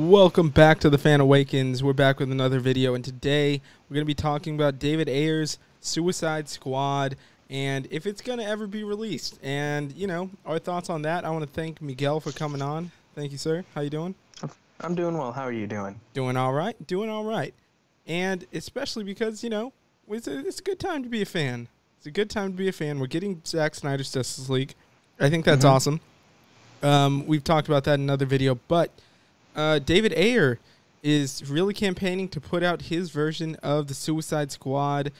Welcome back to the Fan Awakens. We're back with another video, and today we're going to be talking about David Ayer's Suicide Squad and if it's going to ever be released. And, you know, our thoughts on that. I want to thank Miguel for coming on. Thank you, sir. How you doing? I'm doing well. How are you doing? Doing all right. Doing all right. And especially because, you know, it's a good time to be a fan. It's a good time to be a fan. We're getting Zack Snyder's Justice League. I think that's awesome. We've talked about that in another video, but David Ayer is really campaigning to put out his version of the Suicide Squad.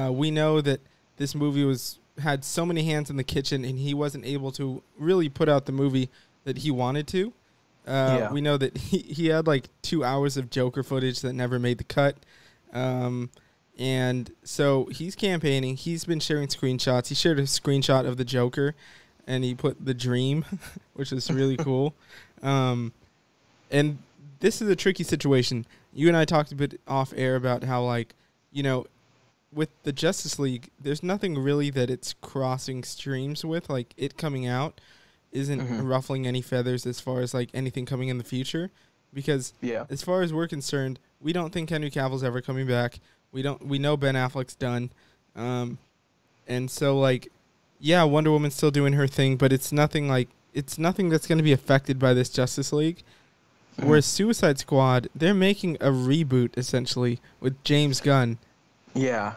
We know that this movie had so many hands in the kitchen, and he wasn't able to really put out the movie that he wanted to. We know that he had like 2 hours of Joker footage that never made the cut. And so he's campaigning. He's been sharing screenshots. He shared a screenshot of the Joker, and he put the dream, which is really cool. And this is a tricky situation. You and I talked a bit off air about how, like, you know, with the Justice League, there's nothing really that it's crossing streams with. Like, it coming out isn't ruffling any feathers as far as, like, anything coming in the future. Because as far as we're concerned, we don't think Henry Cavill's ever coming back. We know Ben Affleck's done. And so, like, yeah, Wonder Woman's still doing her thing, but it's nothing that's going to be affected by this Justice League. Whereas Suicide Squad, they're making a reboot essentially with James Gunn. Yeah.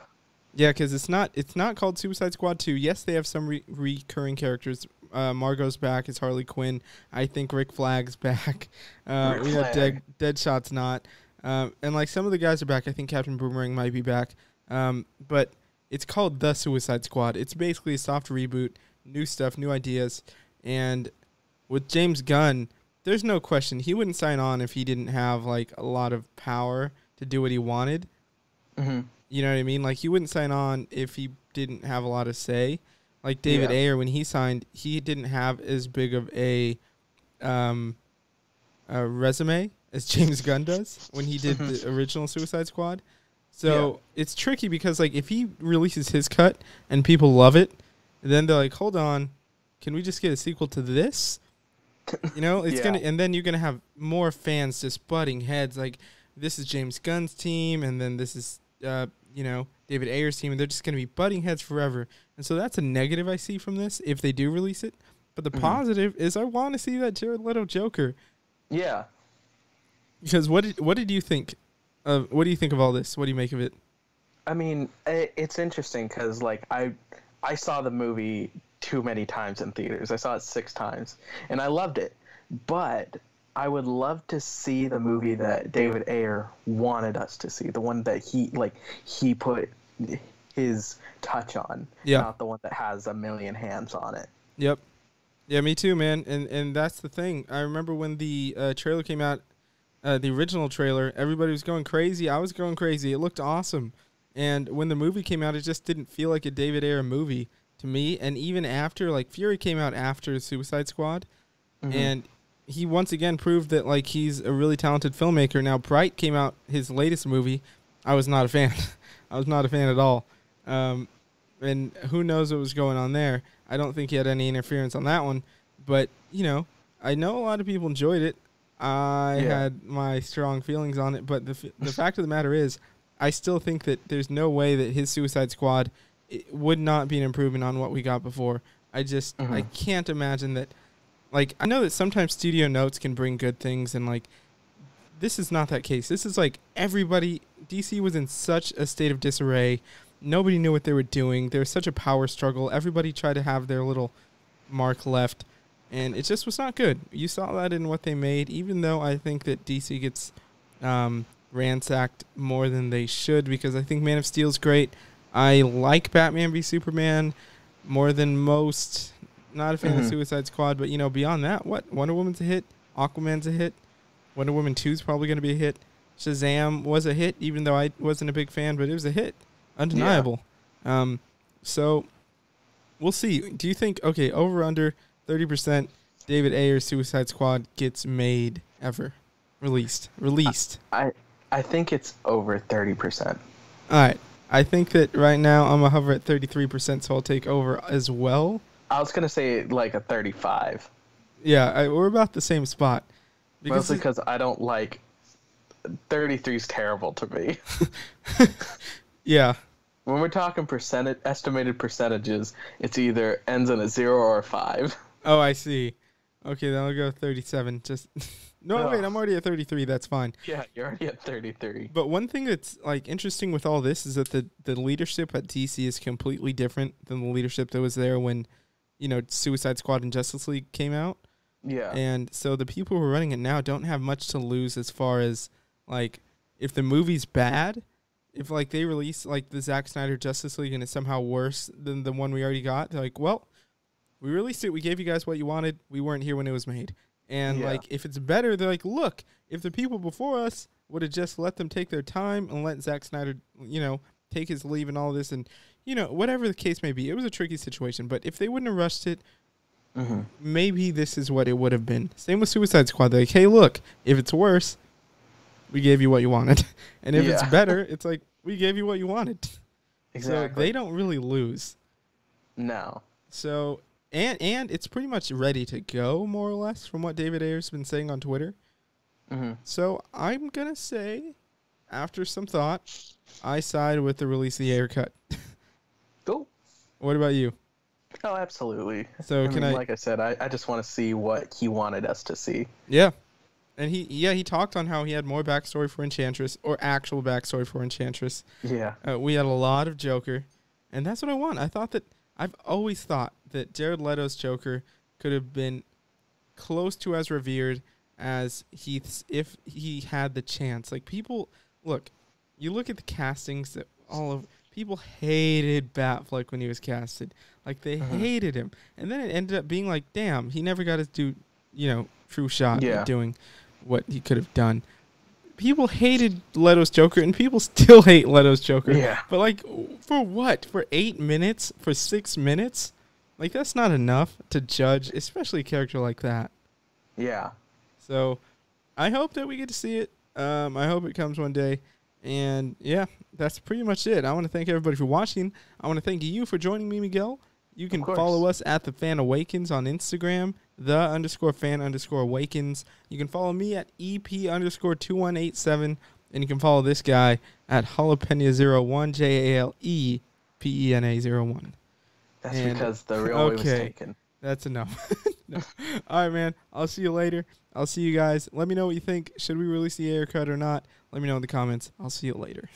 Yeah, because it's not called Suicide Squad 2. Yes, they have some recurring characters. Margot's back as Harley Quinn. I think Rick Flag's back. We know Deadshot's not. And like some of the guys are back. I think Captain Boomerang might be back. But it's called The Suicide Squad. It's basically a soft reboot, new stuff, new ideas. And with James Gunn, there's no question he wouldn't sign on if he didn't have like a lot of power to do what he wanted. You know what I mean? Like, he wouldn't sign on if he didn't have a lot of say. Like David Ayer, when he signed, he didn't have as big of a resume as James Gunn does when he did the original Suicide Squad. So it's tricky because, like, if he releases his cut and people love it, then they're like, hold on, can we just get a sequel to this? You know, it's gonna, and then you're gonna have more fans just butting heads. Like, this is James Gunn's team, and then this is, you know, David Ayer's team, and they're just gonna be butting heads forever. And so that's a negative I see from this if they do release it. But the positive is I want to see that Jared Leto Joker. Yeah. Because what did you think? What do you think of all this? What do you make of it? I mean, it's interesting because, like, I saw the movie too many times in theaters. I saw it 6 times, and I loved it. But I would love to see the movie that David Ayer wanted us to see, the one that he put his touch on, not the one that has a million hands on it. Yep. Yeah, me too, man. And that's the thing. I remember when the trailer came out, the original trailer, everybody was going crazy. I was going crazy. It looked awesome. And when the movie came out, it just didn't feel like a David Ayer movie to me. And even after, like, Fury came out after Suicide Squad, and he once again proved that, like, he's a really talented filmmaker. Now, Bright came out, his latest movie. I was not a fan. I was not a fan at all. And who knows what was going on there. I don't think he had any interference on that one. But, you know, I know a lot of people enjoyed it. I had my strong feelings on it. But the fact of the matter is, I still think that there's no way that his Suicide Squad would not be an improvement on what we got before. I just, I can't imagine that. Like, I know that sometimes studio notes can bring good things, and, like, this is not that case. This is, like, everybody, DC was in such a state of disarray. Nobody knew what they were doing. There was such a power struggle. Everybody tried to have their little mark left, and it just was not good. You saw that in what they made, even though I think that DC gets ransacked more than they should, because I think Man of Steel's great. I like Batman v Superman more than most. Not a fan of Suicide Squad, but, you know, beyond that, what? Wonder Woman's a hit. Aquaman's a hit. Wonder Woman 2 is probably going to be a hit. Shazam was a hit, even though I wasn't a big fan, but it was a hit. Undeniable. So we'll see. Do you think, okay, over under 30% David Ayer's Suicide Squad gets made ever? Released. I think it's over 30%. All right. I think that right now I'm going to hover at 33%, so I'll take over as well. I was going to say like a 35. Yeah, we're about the same spot. Mostly because I don't like 33 is terrible to me. Yeah. When we're talking estimated percentages, it's either ends in a 0 or a 5. Oh, I see. Okay, then I'll go 37. Just no, wait, I'm already at 33. That's fine. Yeah, you're already at 33. But one thing that's like interesting with all this is that the leadership at DC is completely different than the leadership that was there when, Suicide Squad and Justice League came out. Yeah. And so the people who are running it now don't have much to lose as far as like if the movie's bad, if like they release like the Zack Snyder Justice League and it's somehow worse than the one we already got, they're like, well, we released it. We gave you guys what you wanted. We weren't here when it was made. And like if it's better, they're like, look, if the people before us would have just let them take their time and let Zack Snyder, take his leave and all this and, whatever the case may be, it was a tricky situation. But if they wouldn't have rushed it, maybe this is what it would have been. Same with Suicide Squad. They're like, hey, look, if it's worse, we gave you what you wanted. And if it's better, it's like, we gave you what you wanted. Exactly. So they don't really lose. No. So, and it's pretty much ready to go, more or less, from what David Ayer's been saying on Twitter. So I'm going to say, after some thought, I side with the release of the Ayer cut. Cool. What about you? Oh, absolutely. So like I said, I just want to see what he wanted us to see. Yeah. And he talked on how he had more backstory for Enchantress, or actual backstory for Enchantress. Yeah. We had a lot of Joker, and that's what I want. I've always thought that Jared Leto's Joker could have been close to as revered as Heath's if he had the chance. Like, people, you look at the castings that people hated Batfleck when he was casted. Like, they hated him. And then it ended up being like, damn, he never got to do, true shot at doing what he could have done. People hated Leto's Joker, and people still hate Leto's Joker. Yeah. But, like, for what? For 8 minutes? For 6 minutes? Like, that's not enough to judge, especially a character like that. Yeah. So, I hope that we get to see it. I hope it comes one day. And, yeah, that's pretty much it. I want to thank everybody for watching. I want to thank you for joining me, Miguel. You can follow us at The Fan Awakens on Instagram, _fan_awakens. You can follow me at EP_2187. And you can follow this guy at Jalapena01, JALEPENA01. That's because the real way was taken. That's enough. No. All right, man. I'll see you later. I'll see you guys. Let me know what you think. Should we release the Ayer cut or not? Let me know in the comments. I'll see you later.